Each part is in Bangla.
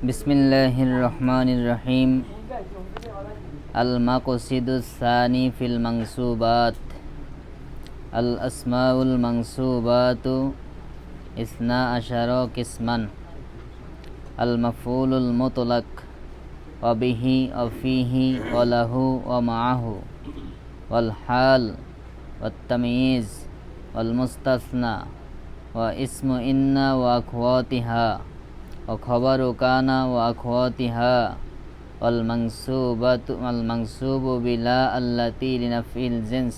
বিসমিল্লাহির রহমানির রহিম। আল মাকসিদুস সানি ফিল মানসুবাত। আল আসমাউল মানসুবাতু ইসনা আশারা কিসমান। আল মাফউলুল মুতলাক ওয়া বিহি ওয়া ফিহি ওয়া লাহু ওয়া মাআহু ওয়াল হাল ওয়াত তাময়িজ ওয়াল মুস্তাসনা ওয়া ইসমু ইন্না ওয়া আখওয়াতিহা ওয়া খবরু কানা ওয়া আখওয়াতিহা ওয়াল মানসুবু বিলা আল্লাতি লিনাফিল জিনস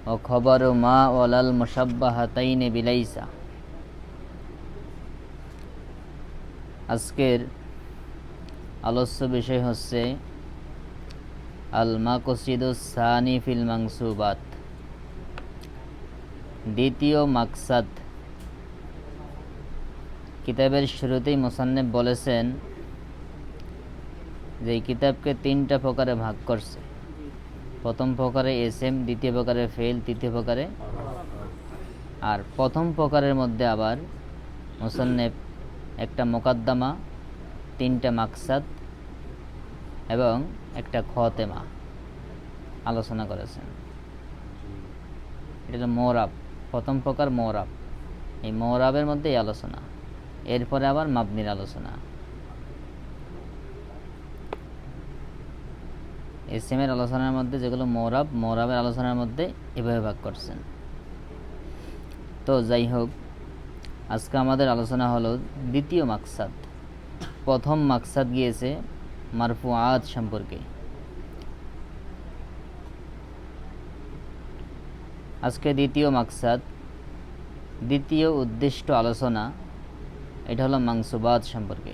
ওয়া খবরু মা ওয়ালাল মুশাব্বাহাতাইনি বিলাইসা। আজকের আলোচ্য বিষয় হচ্ছে আল মাকসিদুস সানি ফিল মানসুবাত, দ্বিতীয় মাকসাদ। কিতাবের শুরুতেই মুসান্নিফ বলেছেন যে এই কিতাবকে তিনটা প্রকারে ভাগ করছে। প্রথম প্রকারে এসএম, দ্বিতীয় প্রকারে ফেল, তৃতীয় প্রকারে। আর প্রথম প্রকারের মধ্যে আবার মুসান্নিফ একটা মোকাদ্দমা, তিনটা মাকসাদ এবং একটা খতেমা আলোচনা করেছেন। এটা হলো মোরাব, প্রথম প্রকার মোরাব। এই মোরাবের মধ্যে এই আলোচনা, এরপরে আবার মাবনির আলোচনা। এসএমের আলোচনার মধ্যে যেগুলো মোরাব, মোরাবের আলোচনার মধ্যে এভাবে ভাগ করছেন। তো যাই হোক, আজকে আমাদের আলোচনা হলো দ্বিতীয় মাকসাদ। প্রথম মাকসাদ গিয়েছে মারফুআত সম্পর্কে। আজকে দ্বিতীয় মাকসাদ, দ্বিতীয় উদ্দিষ্ট আলোচনা, এটা হলো মানসুবাত সম্পর্কে।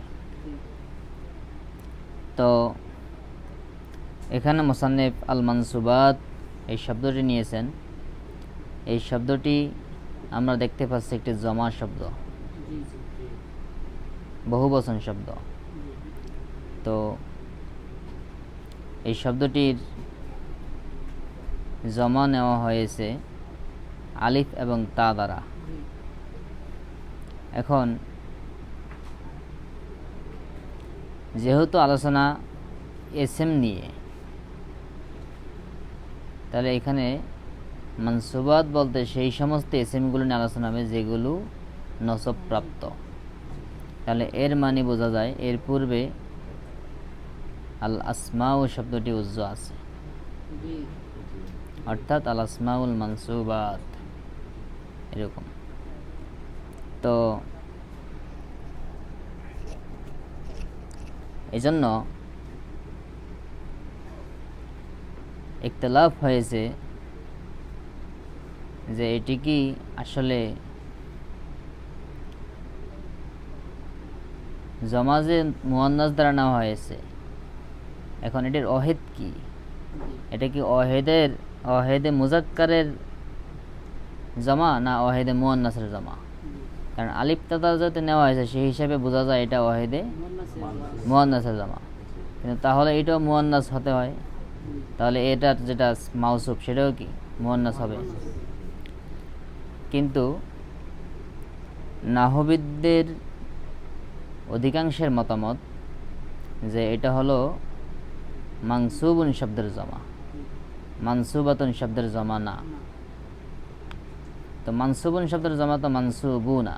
তো এখানে মুসান্নিফ আল মানসুবাত এই শব্দটি নিয়েছেন। এই শব্দটি আমরা দেখতে পাচ্ছি একটি জমা শব্দ, বহুবচন শব্দ। তো এই শব্দটির জমা নেওয়া হয়েছে আলিফ এবং তা দ্বারা। এখন যেহেতু আলোচনা এসএম নিয়ে, তাহলে এখানে মানসুবাত বলতে সেই সমস্ত এসএমগুলো নিয়ে আলোচনা হবে যেগুলো নসব প্রাপ্ত। তাহলে এর মানে বোঝা যায় এর পূর্বে আল আসমাউ শব্দটি উজ্জ আছে, অর্থাৎ আল আসমাউল মানসুবাত এরকম। তো এই জন্য ইখতিলাফ হয়েছে যে এটি কি আসলে জমাজে মুয়ান্নাস দ্বারা নেওয়া হয়েছে। এখন এটির অহেদ কি? এটা কি অহেদে মুজাক্কারের জমা না অহেদে মুয়ান্নাসের জমা? কারণ আলিফ তাতা যাতে নেওয়া হয়েছে সেই হিসাবে বোঝা যায় এটা অহেদে মুয়ান্নাসের জমা। কিন্তু তাহলে এটাও মুয়ান্নাস হতে হয়, তাহলে এটার যেটা মাউসুফ সেটাও কি মুয়ান্নাস হবে। কিন্তু নাহবিদদের অধিকাংশের মতামত যে এটা হলো মানসুবুন শব্দের জমা, মানসুবাতুন শব্দের জমা না। তো মানসুবুন শব্দের জমা তো মানসুবুনা,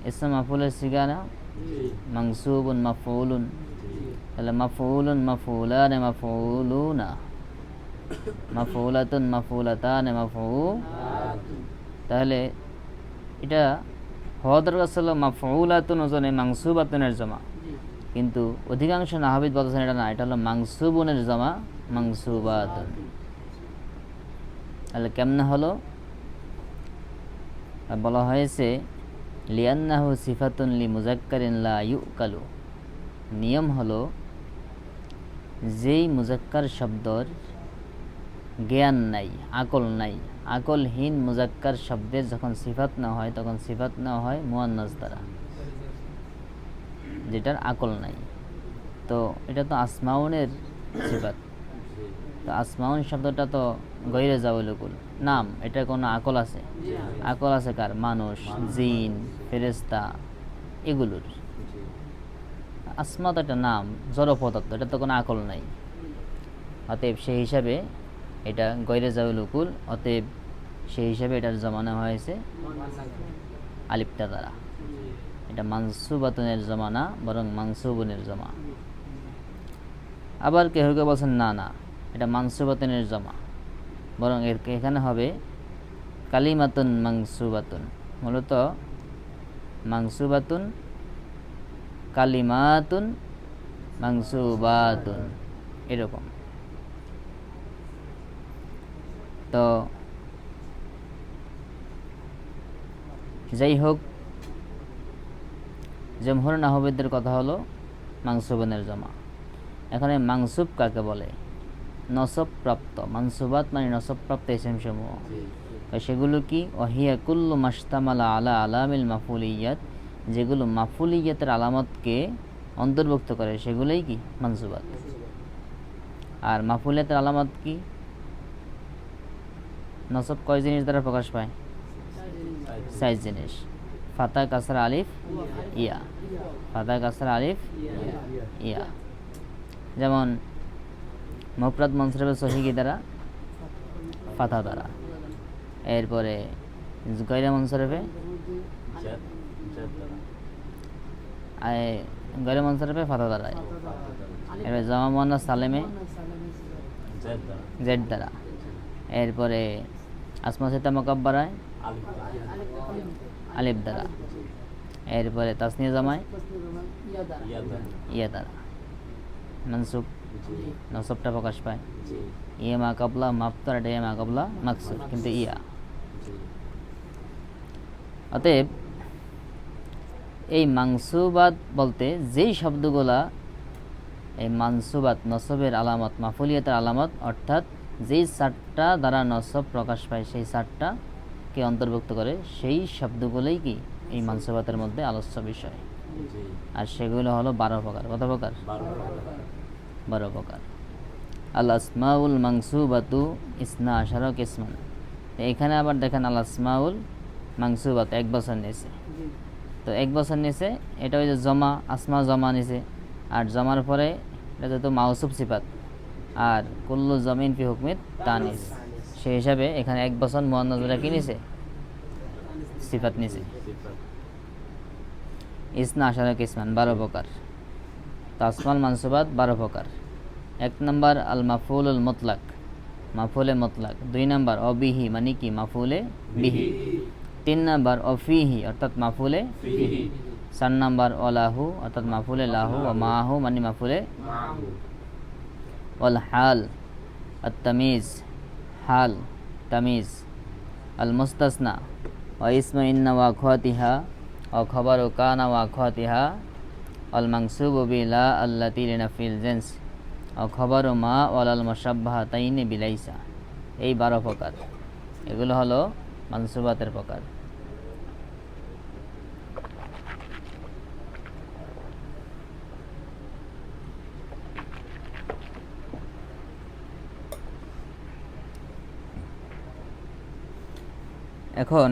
ইসম মাফউলের সিগা না, মানসুবুন মাফউলুন। তাহলে মাফউলুন মাফউলান মাফউলুনা, মাফউলাতুন মাফউলাতান তাহলে এটা হওয়া দরকার ছিল মাফউলাতুন ওজনে মানসুবাতুনের জমা। কিন্তু অধিকাংশ নাহবিদ বলছেন এটা না, এটা হলো মানসুবুনের জমা, মানসুবাতুন। তাহলে কেমনে হলো? বলা হয়েছে লিআন্নাহু সিফাতুন লি মুজাক্কারিন লা ইউকালু। নিয়ম হলো যেই মুজাক্কার শব্দর জ্ঞান নাই, আকল নাই, আকলহীন মুজাক্কার শব্দের যখন সিফাত না হয় তখন সিফাত না হয় মুয়ান্নাস দ্বারা, যেটার আকল নাই। তো এটা তো আসমাউনের সিফাত। তো আসমাউন শব্দটা তো গৈরে জাওয়ালুকুল নাম, এটা কোনো আকল আছে? আকল আছে কার? মানুষ, জিন, ফেরেশতা, এগুলোর। আসমা তো একটা নাম, জড় পদার্থ, এটা তো কোনো আকল নাই। অতএব সেই হিসাবে এটা গৈরে জাউল উকুল, অতএব সেই হিসাবে এটার জমানা হয়েছে আলিফটা দ্বারা। এটা মানসুবাতুনের জমা না, বরং মানসুবুনের জমা। আবার কেউ কেউ বলছেন না না, এটা মানসুবাতুনের জমা, বরং এখানে হবে কালিমাতুন মানসুবাতুন। মূলত মানসুবাতুন, কালিমাতুন, মানসুবাতুন, এরকম। তো যাই হোক, জমহুর নাহবিদের কথা হলো মানসুবানের জমা। এখানে মানসুব কাকে বলে? নসবপ্রাপ্ত। মানসুবাত মানে নসবপ্রাপ্ত ইসিম সমূহ। সেগুলো কি? ওয়াহিয়া কুল্লু মাশতামালা আলা আলামিল মাফুলিয়াত, যেগুলো মাফুলিয়াতের আলামতকে অন্তর্ভুক্ত করে সেগুলোই কি? মানসুবাত। আর মাফুলিয়াতের আলামত কি? নসব কয় জিনিস দ্বারা প্রকাশ পায়? 6 জিনিস। ফাতা, কাসরা, আলিফ, ইয়া। ফাতা, কাসরা, আলিফ, ইয়া। যেমন মুফরাদ মুনসারিফে সহিহ দ্বারা? ফাতা দ্বারা। এরপরে গায়রে মুনসারিফে? গায়রে মুনসারিফে ফাতা দ্বারা। এরপরে জামা মুয়ান্নাস সালেমে? জেড দ্বারা। এরপরে আসমা সিত্তা মুকাব্বারায়? আলিফ দ্বারা। এরপরে তাসনিয়া জামায়? ইয়া দ্বারা। মানসুব, নসবটা প্রকাশ পায়। ইয়া মা কাবলা মাফতার, এটা ইয়া মা কাবলা মাকসুর, কিন্তু ইয়া। অতএব এই মানসুবাত বলতে যেই শব্দগুলা এই মানসুবাত নসবের আলামত, মাফুলিয়াতের আলামত, অর্থাৎ যেই 4টা দ্বারা নসব প্রকাশ পায় সেই 4টাকে অন্তর্ভুক্ত করে, সেই শব্দগুলোই কি এই মানসুবাতের মধ্যে আলোচ্য বিষয়। আর সেগুলো হলো 12 প্রকার। কত প্রকার? 12 প্রকার। আল আসমাউল মানসুবাতু ইসনা আশারা কিসমান। এখানে আবার দেখেন আল আসমাউল মানসুবাত 1 বছর নিয়েছে। তো 1 বছর নিয়েছে, এটা ওই যে জমা, আসমা জমা নিছে। আর জমার পরে এটা তো মাউসুফ সিফাত, আর কুল্লু জমিন ফি হুকমিত তানিস, সেই হিসাবে এখানে 1 বছর মুয়ান্নাসরা কি নিছে? সিফাত নিছে। ইসনা আশারা কিসমান 12 প্রকার। তাসমাল মানসুবাত 12 প্রকার। 1 নম্বর আল মাফুলুল মুতলাক, মাফুলে মুতলাক। 2 নম্বর অবিহি মানে কি? মাফুলে বিহি। 3 নম্বর অফিহি অর্থাৎ মাফুলে ফিহি। 4 নম্বর ওয়ালাহু অর্থাৎ মাফুলে লাহু, ও মাহু মানে মাফুলে মাহু। ওয়াল হাল আত তামিজ, হাল তামিজ। আল মুস্তাসনা ওয়া ইসমু ইন্না ওয়া আখওয়াতিহা ওয়া খবরু কানা ওয়া আখওয়াতিহা। আল মানসুবু বিলা আল্লাতী লিনাফিল জিনস ও খবরু মা ওয়ালাল মুশাব্বাহাতাইনি বিলাইসা। এই 12 প্রকার। এগুলো হলো মানসুবাতের প্রকার। এখন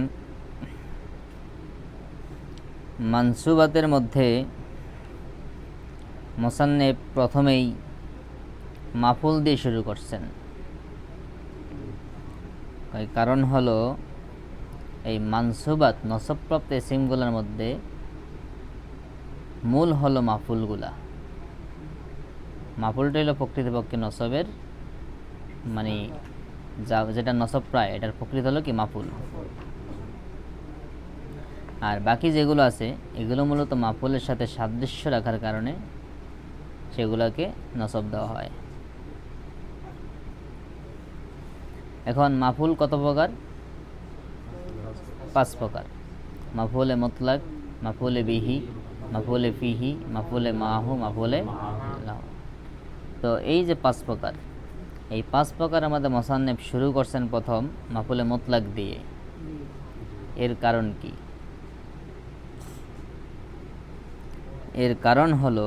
মানসুবাতের মধ্যে মুসান্নিফ প্রথমেই মাফুল দিয়ে শুরু করছেন। কারণ হলো এই মানসুবাত নসবপ্রাপ্ত ইসিমগুলোর মধ্যে মূল হলো মাফুলগুলা। মাফুলটা হলো প্রকৃতপক্ষে নসবের, মানে যেটা নসব প্রায়, এটার প্রকৃত হলো কি? মাফুল। আর বাকি যেগুলো আছে এগুলো মূলত মাফুলের সাথে সাদৃশ্য রাখার কারণে সেগুলোকে নসব দেওয়া হয়। এখন মাফুল কত প্রকার? 5 প্রকার। মাফুলে মুতলাক, মাফুলে বিহি, মাফুলে ফিহি, মাফুলে মাহু, মাফুলে লাহু। তো এই যে 5 প্রকার, এই 5 প্রকার আমাদের মুসান্নিফ শুরু করছেন প্রথম মাফুলে মুতলাক দিয়ে। এর কারণ কি? এর কারণ হলো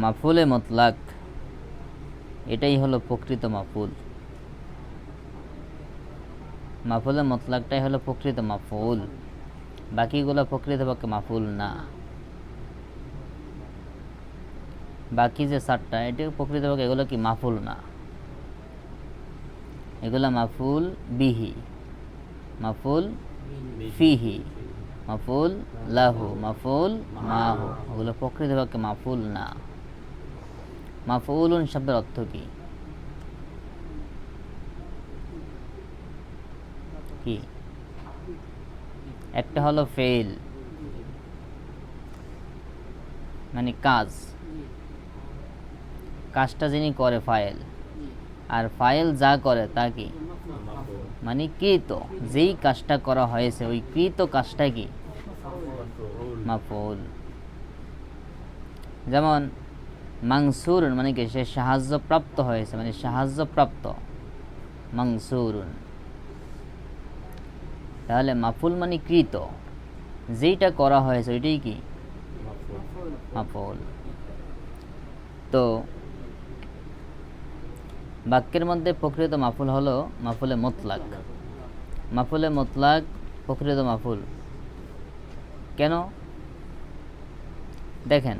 মাফুলে মুতলাক এটাই হলো প্রকৃত মাফুল। মাফুলে মুতলাকটাই হলো প্রকৃত মাফুল, বাকিগুলো প্রকৃতপক্ষে মাফুল না। বাকি যে 4টা এটা প্রকৃতপক্ষে এগুলো কি মাফুল না, এগুলো মাফুল বিহি, মাফুল ফিহি, মাফুল লাহু, মাফুল মাহু, ওগুলো প্রকৃতপক্ষে মাফুল না। মাফউলুন শব্দের অর্থ কি? কি? একটা হলো ফেল মানে কাজ, কাজটা যিনি করে ফাইল, আর ফাইল যা করে তা কি মানে কৃত, যেই কাজটা করা হয়েছে ওই কৃত কাজটা কি মাফউল। যেমন মানসুরুন মানে কি সে সাহায্যপ্রাপ্ত হয়েছে, মানে সাহায্যপ্রাপ্ত মানসুরুন। তাহলে মাফুল মানে কৃত, যেইটা করা হয়েছে ওইটাই কি মাফউল। তো বাক্যের মধ্যে প্রকৃত মাফুল হলো মাফুলে মুতলাক। মাফুলে মুতলাক প্রকৃত মাফুল কেন? দেখেন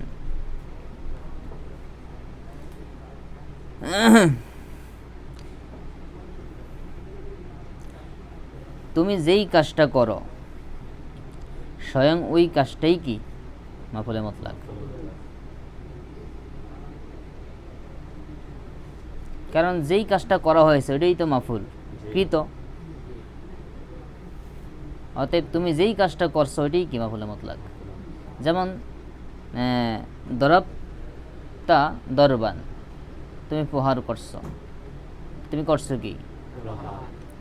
তুমি যেই কাজটা করো স্বয়ং ওই কাজটাই কি মাফুলে মুতলাক। কারণ যেই কাজটা করা হয়েছে ওইটাই তো মাফুল কৃত, অতএব তুমি যেই কাজটা করছো ওইটাই কি মাফুলে মুতলাক। যেমন দরবতা দরবান, তুমি প্রহার করছো, তুমি করছো কি,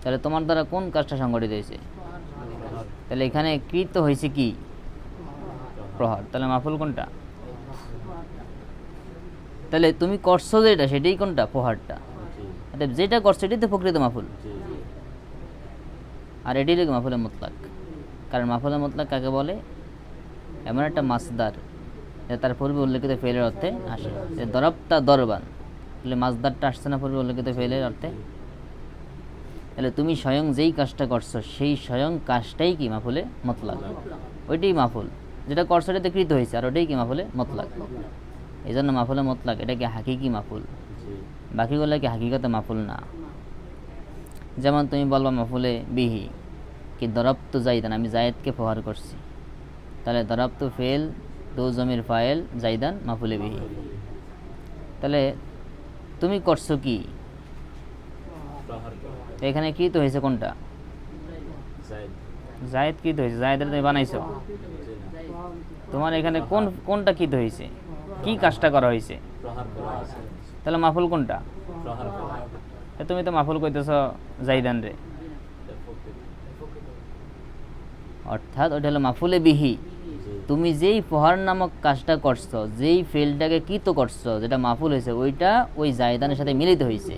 তাহলে তোমার দ্বারা কোন কাজটা সংগঠিত হয়েছে? তাহলে এখানে কৃত হয়েছে কি প্রহার, তাহলে মাফুল কোনটা? তাহলে তুমি করছো যেটা সেটাই কোনটা প্রহারটা, অতএব যেটা করছো এটাই তো প্রকৃত মাফুল, আর এটাই লোক মাফুলে মুতলাক। কারণ মাফুলে মুতলাক কাকে বলে? এমন একটা মাসদার যে তার পূর্বে উল্লেখিত ফেলের অর্থে আসে, যে দরবতা দরবান, তাহলে মাসদারটা আসছে না পূর্বে উল্লেখিত ফেলের অর্থে। তাহলে তুমি স্বয়ং যেই কাজটা করছো সেই স্বয়ং কাজটাই কি মাফুলে মুতলাক, ওইটাই মাফুল, যেটা করছো এটাতে কৃত হয়েছে, আর ওইটাই কি মাফুলে মুতলাক। এই জন্য মাফুলে মুতলাক এটা কি হাকিকি মাফুল, বাকিগুলো কি হাকিকতে মাফুল না। যেমন তুমি বলবা মাফুলে বিহি কি দরবতু জাইদান, আমি জায়েদকে প্রহার করছি, তাহলে দরবতু ফেল দো জমির ফাইল জাইদান মাফুলে বিহি। তাহলে তুমি করছো কি, এখানে কি তো হয়েছে কোনটা? জায়েদ কি তো হয়েছে, জায়েদের তুমি বানাইছো, তোমার এখানে কোনটা কি তো হয়েছে, কি কাজটা করা হয়েছে, তাহলে মাফুল কোনটা? তুমি তো মাফুল কইতেছ জাইদান রে, অর্থাৎ ওইটা হলো মাফুলে বিহি। তুমি যেই প্রহার নামক কাজটা করছো, যেই ফেলটাকে কৃত করছো, যেটা মাফুল হয়েছে ওইটা ওই জাইদানের সাথে মিলিত হয়েছে,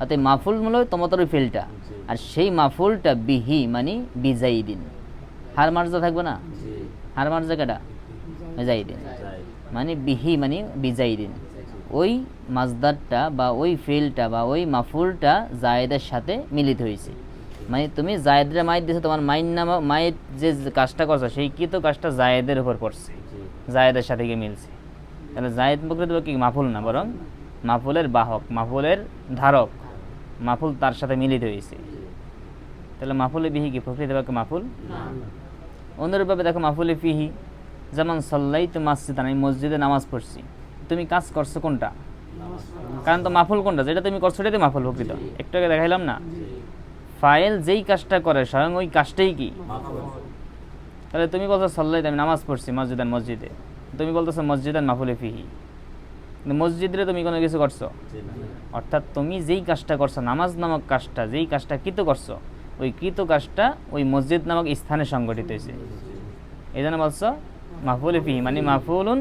অর্থাৎ মাফুল মূল তোমাদের ওই ফেলটা, আর সেই মাফুলটা বিহি মানে বিজাইদিন, হার মার্জা থাকবে না, হার মার্জা কেটা জাইদিন, মানে বিহি মানে বিজাইদিন, ওই মাজদারটা বা ওই ফেলটা বা ওই মাফুলটা জায়েদের সাথে মিলিত হয়েছে। মানে তুমি জায়েদের মায়ের দিয়েছো, তোমার মায়ের নাম মায়ের যে কাজটা করছো সেই কৃত কাজটা জায়েদের উপর পড়ছে, জায়েদের সাথে গিয়ে মিলছে। তাহলে জায়েদ প্রকৃত কি মাফুল না, বরং মাফুলের বাহক, মাফুলের ধারক, মাফুল তার সাথে মিলিত হয়েছে। তাহলে মাফুলে বিহি কি প্রকৃতপক্ষে মাফুল? অনুরূপভাবে দেখো মাফুলে ফিহি, যেমন সাল্লাইতু মাসজিদান, আমি মসজিদে নামাজ পড়ছি, তুমি কাজ করছো কোনটা? কারণ তো মাফুল কোনটা, যেটা তুমি করছো এটাই মাফুল প্রকৃত। একটু আগে দেখাইলাম না, ফাইল যেই কাজটা করে স্বয়ং ওই কাজটাই কি। তাহলে তুমি বলছো সাল্লাইতু, আমি নামাজ পড়ছি মসজিদান, মসজিদে, তুমি বলতেছো মসজিদান মাফুলে ফিহি, মসজিদে তুমি কোনো কিছু করছো, অর্থাৎ তুমি যেই কাজটা করছো নামাজ নামক কাজটা, যেই কাজটা কৃত করছো ওই কৃত কাজটা ওই মসজিদ নামক স্থানে সংগঠিত হয়েছে, এই জন্য বলছো মাফুলে ফিহি মানে মাফুলুন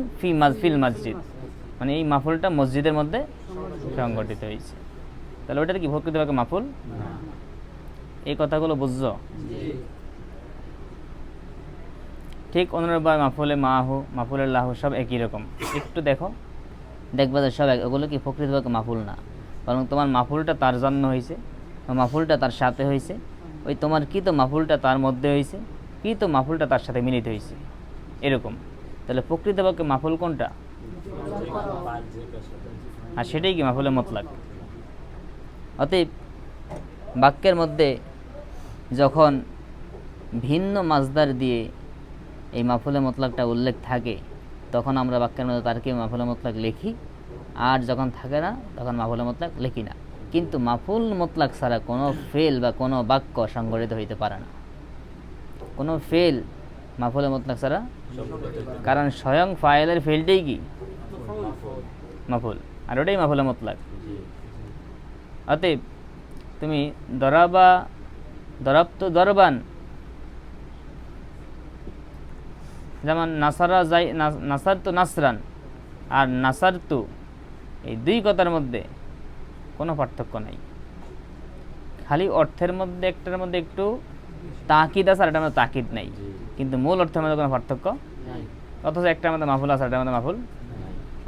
ফিল মসজিদ, মানে এই মাফুলটা মসজিদের মধ্যে সংগঠিত হয়েছে। তাহলে ওটা কি প্রকৃতপক্ষে মাফুল? এই কথাগুলো বুঝছো? ঠিক অনুরূপভাবে মাফুলে মাহু, মাফুলের লাহু সব একই রকম। একটু দেখো, দেখবা যে সব ওগুলো কি প্রকৃতপক্ষে মাফুল না, বরং তোমার মাফুলটা তার জন্য হয়েছে, মাফুলটা তার সাথে হয়েছে, ওই তোমার কি তো মাফুলটা তার মধ্যে হয়েছে, কি তো মাফুলটা তার সাথে মিলিত হয়েছে, এরকম। তাহলে প্রকৃতপক্ষে মাফুল কোনটা? আর সেটাই কি মাফুলে মতলাক। অতএব বাক্যের মধ্যে যখন ভিন্ন মাজদার দিয়ে এই মাফুলে মতলাকটা উল্লেখ থাকে তখন আমরা বাক্যের মধ্যে তারকে মাফুলে মতলাক লিখি, আর যখন থাকে না তখন মাফুলে মতলাক লিখি না। কিন্তু মাফুল মতলাক ছাড়া কোনো ফেল বা কোনো বাক্য সংগঠিত হইতে পারে না, কোনো ফেল মাফুলে মতলাক ছাড়া। কারণ স্বয়ং ফাইলের ফেলটাই কি মাফুল, আর ওটাই মাফুলে মতলাক। অতএব তুমি দরাবতু দরবান, যেমন নাসারতু নাসরান আর নাসারতু, এই দুই কথার মধ্যে কোনো পার্থক্য নাই, খালি অর্থের মধ্যে একটার মধ্যে একটু তাকিদ আছে আর এটার মধ্যে তাকিদ নাই, কিন্তু মূল অর্থের মধ্যে কোনো পার্থক্য। অথচ একটার মধ্যে মাফুল আছে, একটার মধ্যে মাফুল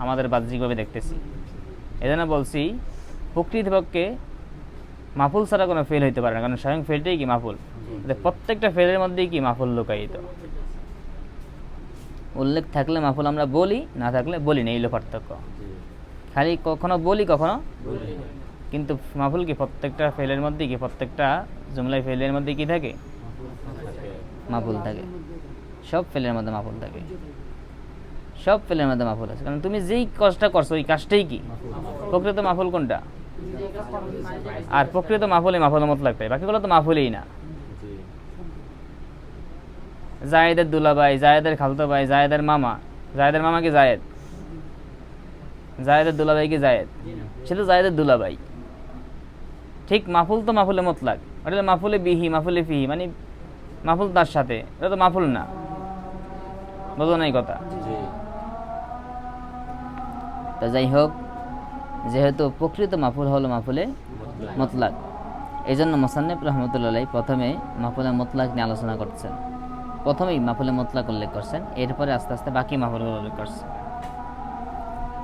আমাদের বাহ্যিকভাবে দেখতেছি। এজন্য বলছি প্রকৃতপক্ষে মাফুল ছাড়া কোনো ফেল হইতে পারে না, কারণ স্বয়ং ফেলটাই কি মাফুল। প্রত্যেকটা ফেলের মধ্যেই কি মাফুল লুকায়িত। উল্লেখ থাকলে মাফুল আমরা বলি, না থাকলে বলি না, এই হলো পার্থক্য। খালি কখনো বলি কখনো, কিন্তু মাফুল কি প্রত্যেকটা ফেলের মধ্যে কি, প্রত্যেকটা জুমলাই ফেলের মধ্যে কি থাকে, মাফুল থাকে। সব ফেলের মধ্যে মাফুল থাকে, সব ফেলের মধ্যে মাফুল আছে। কারণ তুমি যেই কাজটা করছো ওই কাজটাই কি প্রকৃত মাফুল কোনটা, আর প্রকৃত মাফুলে মাফুল মতলাকটাই, বাকিগুলো তো মাফুলই না। জায়েদের দুলাভাই, জায়েদের খালতো ভাই, জায়েদের মামা, জায়েদের মামা কি জায়েদ, জায়েদের দুলাভাই কি জায়েদ, সে তো জায়েদের দুলাভাই। ঠিক মাফুল তো মাফুলে মতলাক, ওটা মাফুলে বিহি, মাফুলে ফিহি, মানে মাফুল তার সাথে, এটা তো মাফুল না। বোঝো নাই কথা? তো যাই হোক, যেহেতু প্রকৃত মাফুল হলো মাফুলে মতলাক, এই জন্য মুসান্নিফ রহমতুল্লাহ প্রথমে মাফুলে মতলাক নিয়ে আলোচনা করছেন। প্রথমেই মাফুলে মতলাক উল্লেখ করছেন, এরপরে আস্তে আস্তে বাকি মাফুলগুলো উল্লেখ করছেন।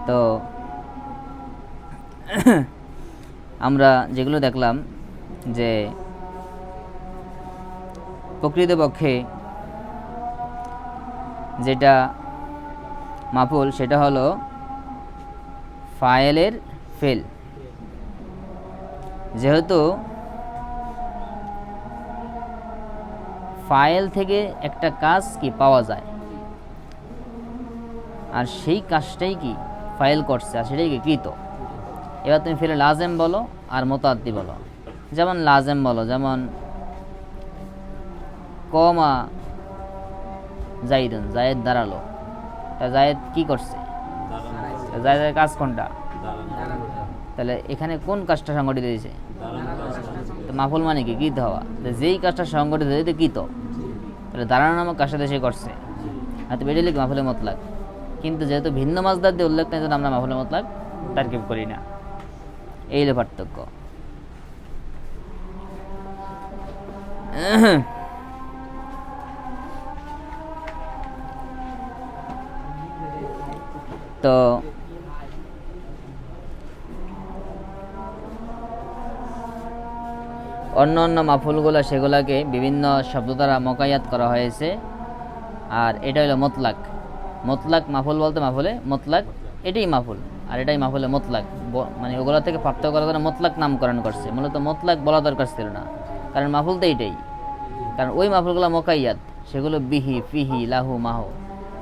তো আমরা যেগুলো দেখলাম যে প্রকৃতপক্ষে যেটা মাফুল সেটা হলো ফাইলের ফেল। যেহেতু ফাইল থেকে একটা কাজ কি পাওয়া যায়, আর সেই কাজটাই কি ফাইল করছে, আর সেটাই কি কৃত। এবার তুমি ফেলে লাজেম বলো আর মুতাআদ্দি বলো। যেমন লাজেম বলো, যেমন কমা জাইদুন, জায়েদ দাঁড়ালো। তা জায়েদ কি করছে, জায়েদের কাজ কোনটা, তাহলে এখানে কোন কাজটা সংগঠিত হয়েছে, তো মাফুল মানে কি কৃত হওয়া। যেই কাজটা সংগঠিত হয়েছে কৃত, তাহলে দাঁড়ানো নামক কাজটা সে করছে, আর তো বেড়ে লিখে মাফুলে মতলাক। কিন্তু যেহেতু ভিন্ন মাজদার দিয়ে উল্লেখ নেই, আমরা মাফুলে মতলাক তারকিব করি না। এই হলো পার্থক্য। তো অন্য অন্য মাফুলগুলো সেগুলোকে বিভিন্ন শব্দ দ্বারা মোকাইয়াত করা হয়েছে, আর এটা হলো মতলাক। মতলাক মাফুল বলতে মাফুলে মতলাক, এটাই মাফুল আর এটাই মাফুলে মতলাক। মানে ওগুলো থেকে পার্থক্য করার জন্য মতলাক নামকরণ করছে। মূলত মতলাক বলা দরকার ছিল না, কারণ মাফুল তো এইটাই। কারণ ওই মাফুলগুলো মোকাইয়াত, সেগুলো বিহি, ফিহি, লাহু, মাহু।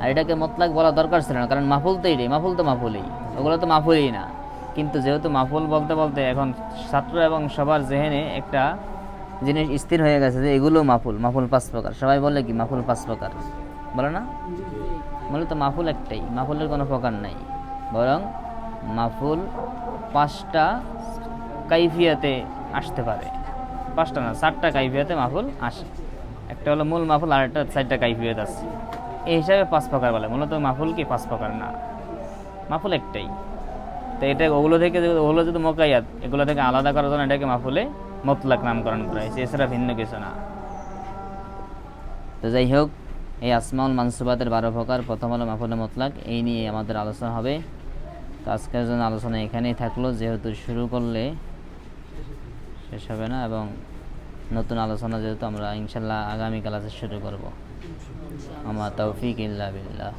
আর এটাকে মতলাক বলা দরকার ছিল না, কারণ মাফুল তো এইটাই, মাফুল তো মাফুলই, ওগুলো তো মাফুলই না। কিন্তু যেহেতু মাফুল বলতে বলতে এখন ছাত্র এবং সবার জেহেনে একটা জিনিস স্থির হয়ে গেছে যে এগুলো মাফুল, মাফুল 5 প্রকার। সবাই বলে কি মাফুল 5 প্রকার, বলে না? মূলত মাফুল একটাই, মাফুলের কোনো প্রকার নাই, বরং মাফুল 5টা কাইফিয়াতে আসতে পারে। 5টা না, 4টা কাইফিয়াতে মাফুল আসে। একটা হলো মূল মাফুল, আর একটা 4টা কাইফিয়াত আছে। এই হিসাবে 5 প্রকার বলে। মূলত মাফুল কি 5 প্রকার না, মাফুল একটাই। তো এটা ওগুলো থেকে, ওগুলো যদি মোকাইয়াত, এগুলো থেকে আলাদা করার জন্য এটাকে মাফুলে মতলাক নামকরণ করা হয়েছে, এছাড়া ভিন্ন কিছু না। তো যাই হোক, এই আসমাউল মানসুবাতের 12 প্রকার, প্রথম হলো মাফুলে মতলাক। এই নিয়ে আমাদের আলোচনা হবে। তো আজকের জন্য আলোচনা এখানেই থাকলো, যেহেতু শুরু করলে শেষ হবে না, এবং নতুন আলোচনা যেহেতু আমরা ইনশাল্লাহ আগামী ক্লাসে শুরু করব। আমার তৌফিক ইল্লা বিল্লাহ।